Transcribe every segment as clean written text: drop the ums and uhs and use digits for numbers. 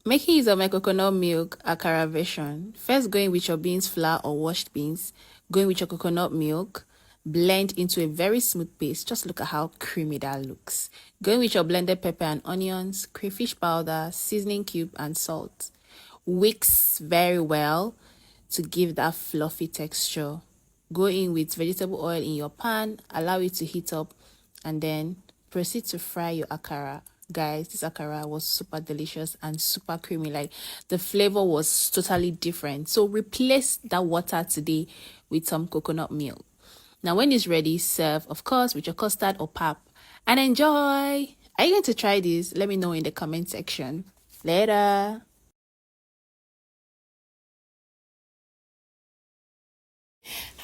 Making use of my coconut milk akara version. First, going with your beans flour or washed beans, going with your coconut milk, blend into a very smooth paste. Just look at how creamy that looks. Going with your blended pepper and onions, crayfish powder, seasoning cube, and salt. Whisk very well to give that fluffy texture. Go in with vegetable oil in your pan, allow it to heat up, and then proceed to fry your akara. Guys, this akara was super delicious and super creamy. Like, the flavor was totally different. So replace that water today with some coconut milk. Now when it's ready, serve, of course, with your custard or pap, and enjoy. Are you going to try this? Let me know in the comment section. Later.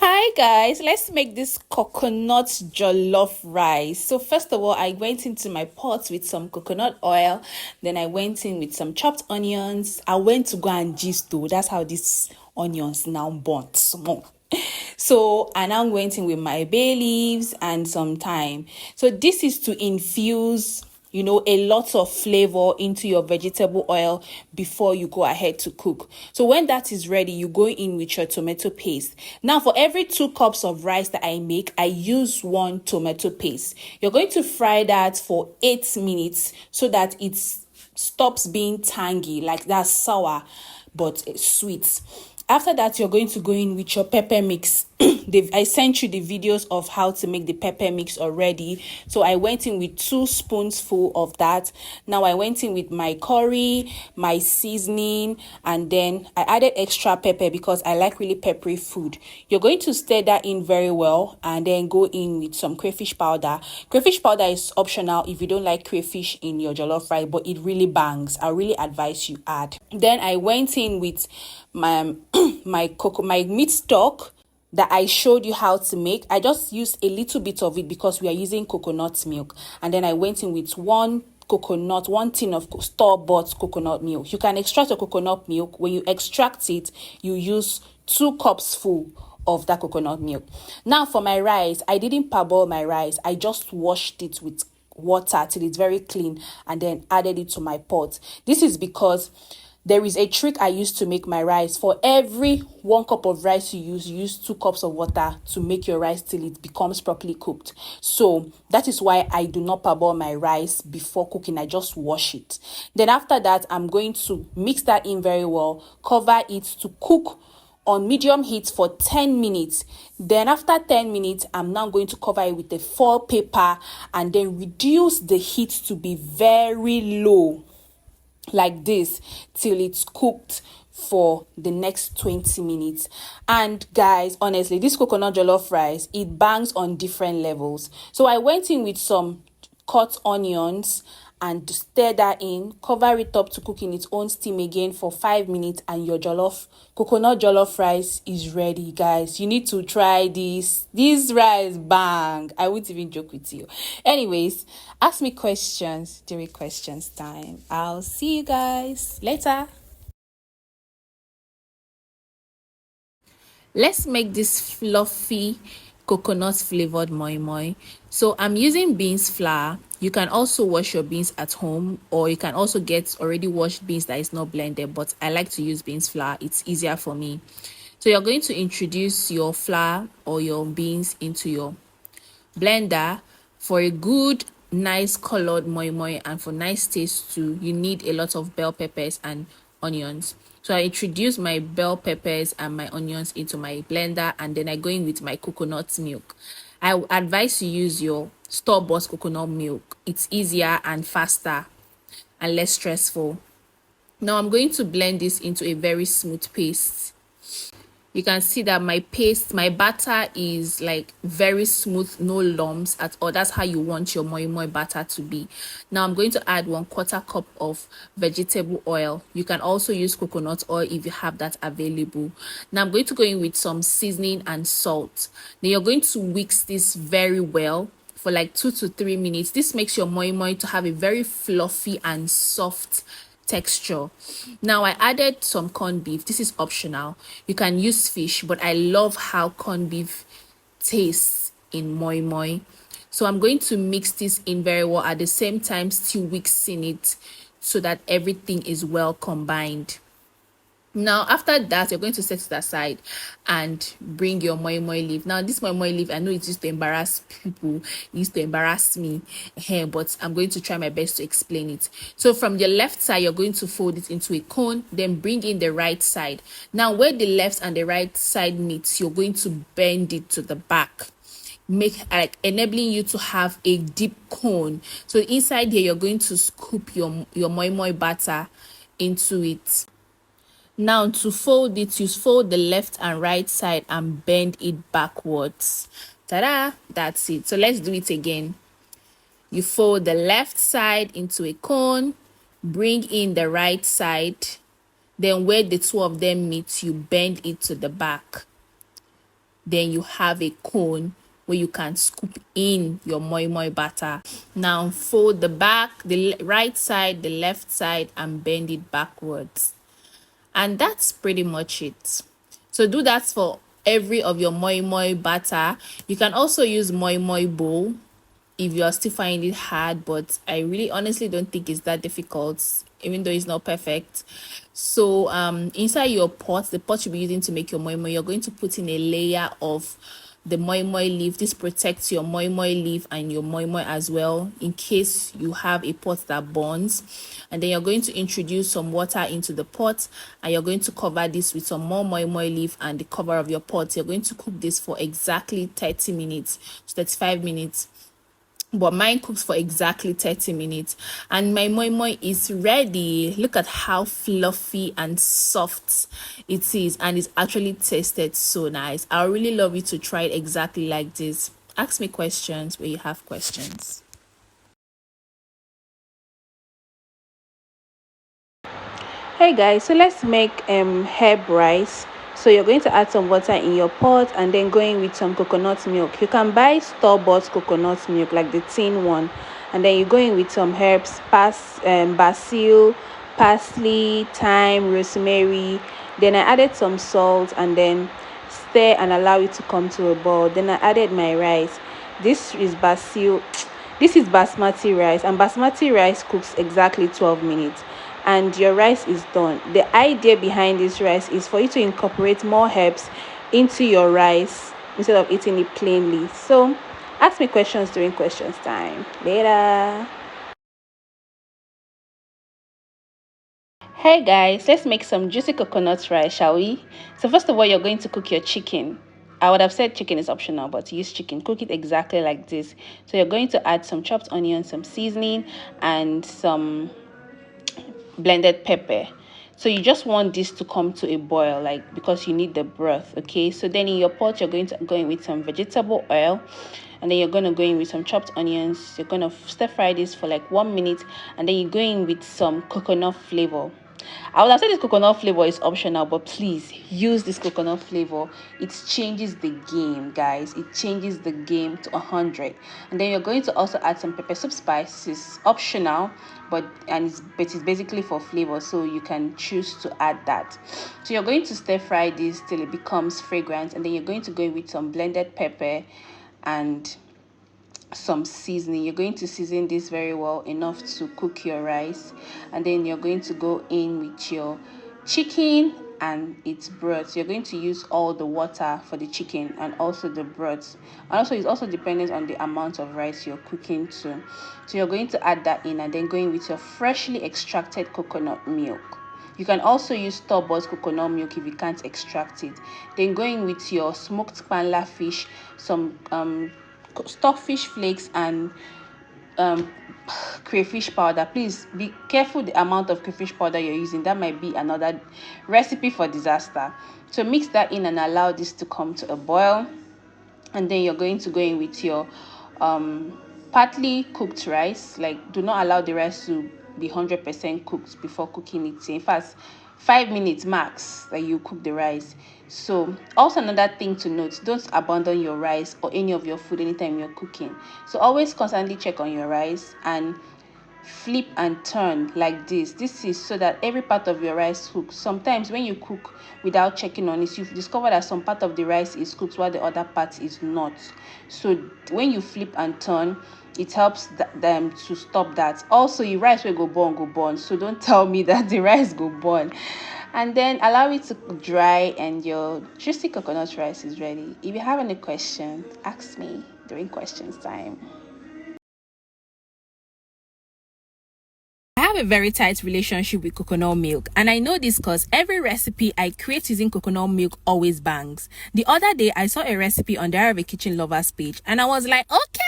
Hi guys, let's make this coconut jollof rice. So first of all, I went into my pot with some coconut oil, then I went in with some chopped onions. I went to go and gist though. That's how these onions now burnt small. So I now went in with my bay leaves and some thyme. So this is to infuse a lot of flavor into your vegetable oil before you go ahead to cook. So when that is ready, you go in with your tomato paste. Now for every 2 cups of rice that I make, I use 1 tomato paste. You're going to fry that for 8 minutes so that it stops being tangy, like that sour but sweet. After that, you're going to go in with your pepper mix. I sent you the videos of how to make the pepper mix already. So I went in with 2 spoonsful of that. Now I went in with my curry, my seasoning, and then I added extra pepper because I like really peppery food. You're going to stir that in very well and then go in with some crayfish powder. Crayfish powder is optional if you don't like crayfish in your jollof rice, but it really bangs. I really advise you add. Then I went in with my my meat stock that I showed you how to make. I just used a little bit of it because we are using coconut milk. And then I went in with 1 tin of store-bought coconut milk. You can extract your coconut milk. When you extract it, you use 2 cups full of that coconut milk. Now for my rice, I didn't parboil my rice. I just washed it with water till it's very clean and then added it to my pot. This is because there is a trick I use to make my rice. For every 1 cup of rice you use 2 cups of water to make your rice till it becomes properly cooked. So that is why I do not parboil my rice before cooking. I just wash it. Then after that, I'm going to mix that in very well, cover it to cook on medium heat for 10 minutes. Then after 10 minutes, I'm now going to cover it with a foil paper and then reduce the heat to be very low, like this, till it's cooked for the next 20 minutes. And guys, honestly, this coconut jollof rice, it bangs on different levels. So I went in with some cut onions and stir that in, cover it up to cook in its own steam again for 5 minutes, and your coconut jollof rice is ready. Guys, you need to try this rice bang. I won't even joke with you. Anyways, ask me questions during questions time. I'll see you guys later. Let's make this fluffy coconut flavored moi moi. So I'm using beans flour. You can also wash your beans at home, or you can also get already washed beans that is not blended, but I like to use beans flour. It's easier for me. So you're going to introduce your flour or your beans into your blender. For a good nice colored moi moi and for nice taste too, you need a lot of bell peppers and onions. So I introduce my bell peppers and my onions into my blender, and then I go in with my coconut milk. I advise you use your store-bought coconut milk. It's easier and faster and less stressful. Now I'm going to blend this into a very smooth paste. You can see that my batter is like very smooth, no lumps at all. That's how you want your moi moi batter to be. Now I'm going to add 1/4 cup of vegetable oil. You can also use coconut oil if you have that available. Now I'm going to go in with some seasoning and salt. Then you're going to whisk this very well for like 2 to 3 minutes. This makes your moi moi to have a very fluffy and soft texture. Now I added some corned beef. This is optional. You can use fish, but I love how corned beef tastes in moi moi. So I'm going to mix this in very well, at the same time still mixing it so that everything is well combined. Now, after that, you're going to set it aside and bring your moi moi leaf. Now, this moi moi leaf, I know it used to embarrass people, it used to embarrass me, but I'm going to try my best to explain it. So, from your left side, you're going to fold it into a cone, then bring in the right side. Now, where the left and the right side meets, you're going to bend it to the back, enabling you to have a deep cone. So inside here, you're going to scoop your moi moi batter into it. Now, to fold it, you fold the left and right side and bend it backwards. Ta-da! That's it. So let's do it again. You fold the left side into a cone, bring in the right side, then where the two of them meet, you bend it to the back. Then you have a cone where you can scoop in your moi moi batter. Now fold the back, the right side, the left side, and bend it backwards. And that's pretty much it. So do that for every of your moi moi batter. You can also use moi moi bowl if you are still finding it hard, but I really honestly don't think it's that difficult, even though it's not perfect. So inside your pot, the pot you'll be using to make your moi moi, you're going to put in a layer of the moi moi leaf. This protects your moi moi leaf and your moi moi as well, in case you have a pot that burns. And then you're going to introduce some water into the pot, and you're going to cover this with some more moi moi leaf and the cover of your pot. You're going to cook this for exactly 30 minutes to 35 minutes, but mine cooks for exactly 30 minutes. And my moi moi is ready. Look at how fluffy and soft it is, and it's actually tasted so nice. I really love you to try it exactly like this. Ask me questions where you have questions. Hey guys, so let's make herb rice. So you're going to add some water in your pot and then going with some coconut milk. You can buy store-bought coconut milk like the tin one, and then you go in with some herbs, basil, parsley, thyme, rosemary. Then I added some salt and then stir and allow it to come to a boil. Then I added my rice. This is basil. This is basmati rice, and basmati rice cooks exactly 12 minutes and your rice is done. The idea behind this rice is for you to incorporate more herbs into your rice instead of eating it plainly. So ask me questions during questions time. Later. Hey guys, let's make some juicy coconut rice, shall we? So first of all, you're going to cook your chicken. I would have said chicken is optional, but use chicken. Cook it exactly like this. So you're going to add some chopped onion, some seasoning, and some blended pepper. So you just want this to come to a boil, like, because you need the broth. Okay, so then in your pot you're going to go in with some vegetable oil, and then you're going to go in with some chopped onions. You're going to stir fry this for like 1 minute, and then you go in with some coconut flavor. I would have said this coconut flavor is optional, but please use this coconut flavor. It changes the game, guys. It changes the game to 100. And then you're going to also add some pepper soup spices, optional, but it's basically for flavor, so you can choose to add that. So you're going to stir fry this till it becomes fragrant, and then you're going to go in with some blended pepper and some seasoning. You're going to season this very well, enough to cook your rice, and then you're going to go in with your chicken and its broth. You're going to use all the water for the chicken and also the broth, and also it's also dependent on the amount of rice you're cooking too. So you're going to add that in, and then going with your freshly extracted coconut milk. You can also use store-bought coconut milk if you can't extract it. Then going with your smoked panla fish, some stockfish flakes, and crayfish powder. Please be careful the amount of crayfish powder you're using. That might be another recipe for disaster. So mix that in and allow this to come to a boil, and then you're going to go in with your partly cooked rice. Like, do not allow the rice to be 100% cooked before cooking it. In fact, 5 minutes max that you cook the rice. So also another thing to note, don't abandon your rice or any of your food anytime you're cooking. So always constantly check on your rice, and flip and turn like this is so that every part of your rice cooks. Sometimes when you cook without checking on it, you've discovered that some part of the rice is cooked while the other part is not. So when you flip and turn, it helps them to stop that. Also, your rice will go burn, so don't tell me that the rice go burn. And then allow it to dry and your juicy coconut rice is ready. If you have any questions, ask me during questions time. I have a very tight relationship with coconut milk, and I know this because every recipe I create using coconut milk always bangs. The other day, I saw a recipe on the Art of a Kitchen Lovers page, and I was like, okay,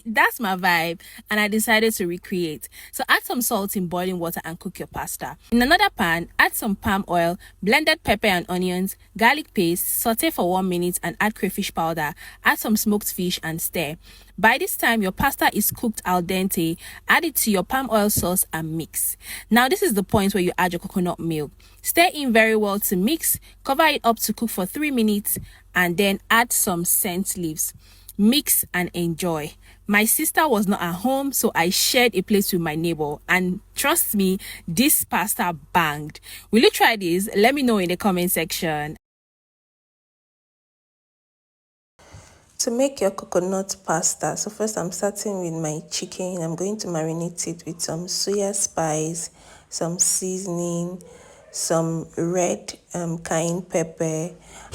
that's my vibe, and I decided to recreate. So add some salt in boiling water and cook your pasta. In another pan, add some palm oil, blended pepper and onions, garlic paste, saute for 1 minute and add crayfish powder. Add some smoked fish and stir. By this time, your pasta is cooked al dente. Add it to your palm oil sauce and mix. Now, this is the point where you add your coconut milk. Stir in very well to mix. Cover it up to cook for 3 minutes and then add some scent leaves. Mix and enjoy. My sister was not at home, so I shared a plate with my neighbor, and trust me, this pasta banged. Will you try this? Let me know in the comment section. To make your coconut pasta, so first I'm starting with my chicken. I'm going to marinate it with some soya spice, some seasoning, some red cayenne pepper,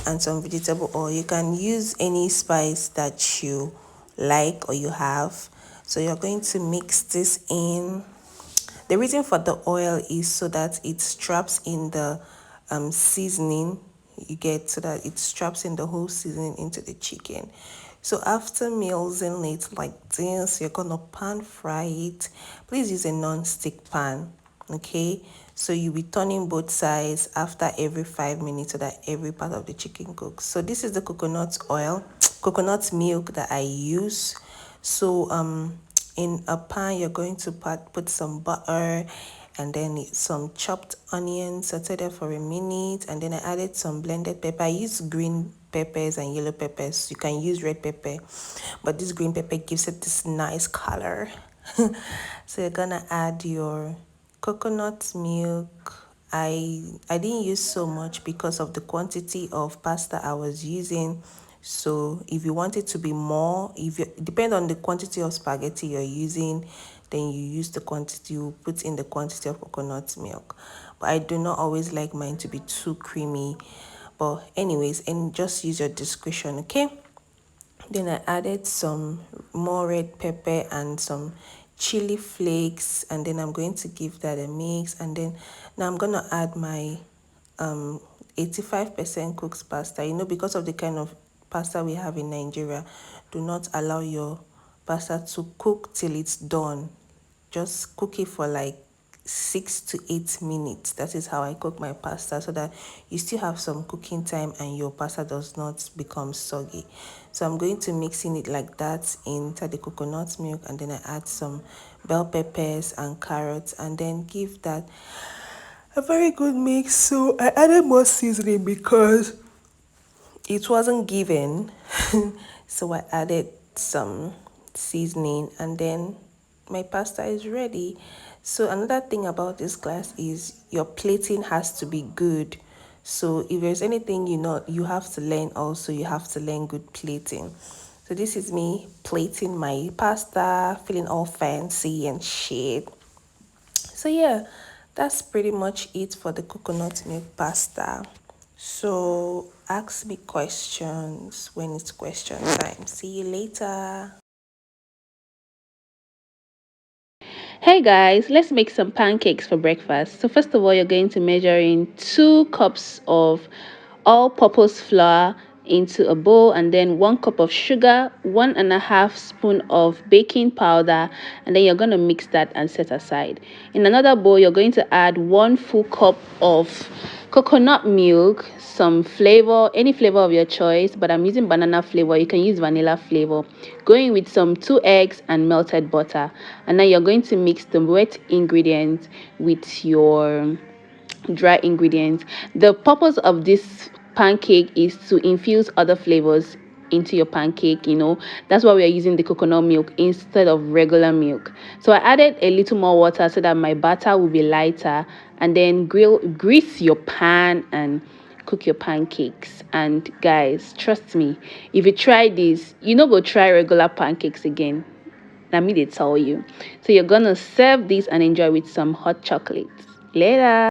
and some vegetable oil. You can use any spice that you like or you have. So you're going to mix this in. The reason for the oil is so that it straps in the seasoning you get, so that it straps in the whole seasoning into the chicken. So after mixing it like this, you're gonna pan fry it. Please use a non-stick pan, okay? So you'll be turning both sides after every 5 minutes so that every part of the chicken cooks. So this is the coconut oil, coconut milk that I use. So in a pan, you're going to put some butter and then some chopped onions, saute them for a minute, and then I added some blended pepper. I use green peppers and yellow peppers. You can use red pepper, but this green pepper gives it this nice color. So you're gonna add your coconut milk. I didn't use so much because of the quantity of pasta I was using. So if you want it to be more, if you depend on the quantity of spaghetti you're using, then you use the quantity, you put in the quantity of coconut milk. But I do not always like mine to be too creamy. But anyways, and just use your discretion, okay? Then I added some more red pepper and some chili flakes, and then I'm going to give that a mix. And then now I'm gonna add my 85% cooked pasta. You know, because of the kind of pasta we have in Nigeria, do not allow your pasta to cook till it's done. Just cook it for like 6 to 8 minutes. That is how I cook my pasta, so that you still have some cooking time and your pasta does not become soggy. So I'm going to mixing it like that into the coconut milk, and then I add some bell peppers and carrots, and then give that a very good mix. So I added more seasoning because it wasn't given. So I added some seasoning, and then my pasta is ready. So another thing about this class is your plating has to be good. So if there's anything you have to learn, also you have to learn good plating. So this is me plating my pasta, feeling all fancy and shit. So yeah, that's pretty much it for the coconut milk pasta. So ask me questions when it's question time. See you later. Hey guys, let's make some pancakes for breakfast. So first of all, you're going to measure in 2 cups of all-purpose flour into a bowl, and then 1 cup of sugar, 1.5 spoon of baking powder, and then you're going to mix that and set aside. In another bowl, you're going to add 1 full cup of coconut milk, some flavor, any flavor of your choice, but I'm using banana flavor. You can use vanilla flavor. Going with some 2 eggs and melted butter, and then you're going to mix the wet ingredients with your dry ingredients. The purpose of this pancake is to infuse other flavors into your pancake. That's why we are using the coconut milk instead of regular milk. So I added a little more water so that my batter will be lighter, and then grease your pan and cook your pancakes. And guys, trust me, if you try this, you no go try regular pancakes again. Let me they tell you. So you're gonna serve this and enjoy with some hot chocolate later.